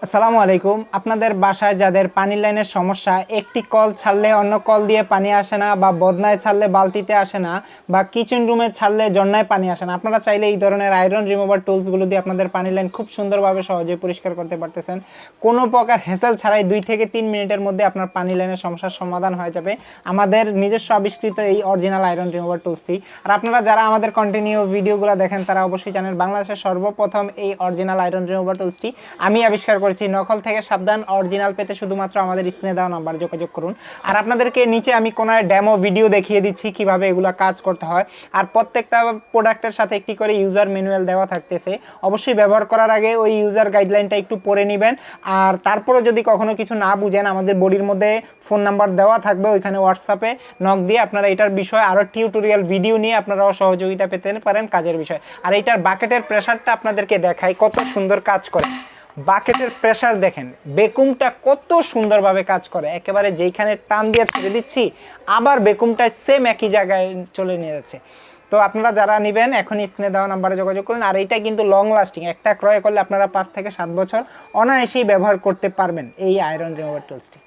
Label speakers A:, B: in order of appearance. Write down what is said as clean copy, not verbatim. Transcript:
A: আসসালামু আলাইকুম। আপনাদের বাসায় যাদের পানির লাইনের সমস্যা, একটি কল ছাড়লে অন্য কল দিয়ে পানি আসে না, বা বদনায় ছাড়লে বালতিতে আসে না, বা কিচেন রুমে ছাড়লে জন্নায় পানি আসে না, আপনারা চাইলে এই ধরনের আয়রন রিমুভার টুলসগুলো দিয়ে আপনাদের পানির লাইন খুব সুন্দরভাবে সহজে পরিষ্কার করতে পারতেছেন। কোনো প্রকার হ্যাসেল ছাড়াই 2 থেকে 3 মিনিটের মধ্যে আপনার পানির লাইনের সমস্যার সমাধান হয়ে যাবে আমাদের নিজস্ব আবিষ্কৃত এই অরিজিনাল আয়রন রিমুভার টুলসটি। আর আপনারা যারা আমাদের কন্টিনিউ ভিডিওগুলো দেখেন তারা অবশ্যই জানেন বাংলাদেশের সর্বপ্রথম এই অরিজিনাল আয়রন রিমুভার টুলসটি আমি আবিষ্কার করেছি। নকল থেকে সাবধান, অরিজিনাল পেতে শুধুমাত্র আমাদের স্ক্রিনে দেওয়া নাম্বারে যোগাযোগ করুন। আর আপনাদেরকে নিচে আমি কোনো ডেমো ভিডিও দেখিয়ে দিচ্ছি কিভাবে এগুলো কাজ করতে হয়। আর প্রত্যেকটা প্রোডাক্টের সাথে একটি করে ইউজার ম্যানুয়াল দেওয়া থাকতেছে। অবশ্যই ব্যবহার করার আগে ওই ইউজার গাইডলাইনটা একটু পড়ে নেবেন। আর তারপরে যদি কখনো কিছু না বুঝেন, আমাদের বডির মধ্যে ফোন নাম্বার দেওয়া থাকবে, ওইখানে হোয়াটসঅ্যাপে নক দিয়ে আপনারা এটার বিষয়ে আরও টিউটোরিয়াল ভিডিও নিয়ে আপনারাও সহযোগিতা পেতে পারেন কাজের বিষয়। আর এইটার বাকেটের প্রেশারটা আপনাদেরকে দেখাই কত সুন্দর কাজ করে। বাকেটের প্রেসার দেখেন, বেকুমটা কত সুন্দরভাবে কাজ করে, একেবারে যেইখানে টান দিয়ে ছেড়ে দিচ্ছি আবার বেকুমটা সেম একই জায়গায় চলে নিয়ে যাচ্ছে। তো আপনারা যারা নেবেন এখনই স্ক্রিনে দেওয়া নাম্বারে যোগাযোগ করুন। আর এইটা কিন্তু লং লাস্টিং, একটা ক্রয় করলে আপনারা 5 থেকে 7 বছর অনায়াসেই ব্যবহার করতে পারবেন এই আয়রন রিমুভার টুলসটি।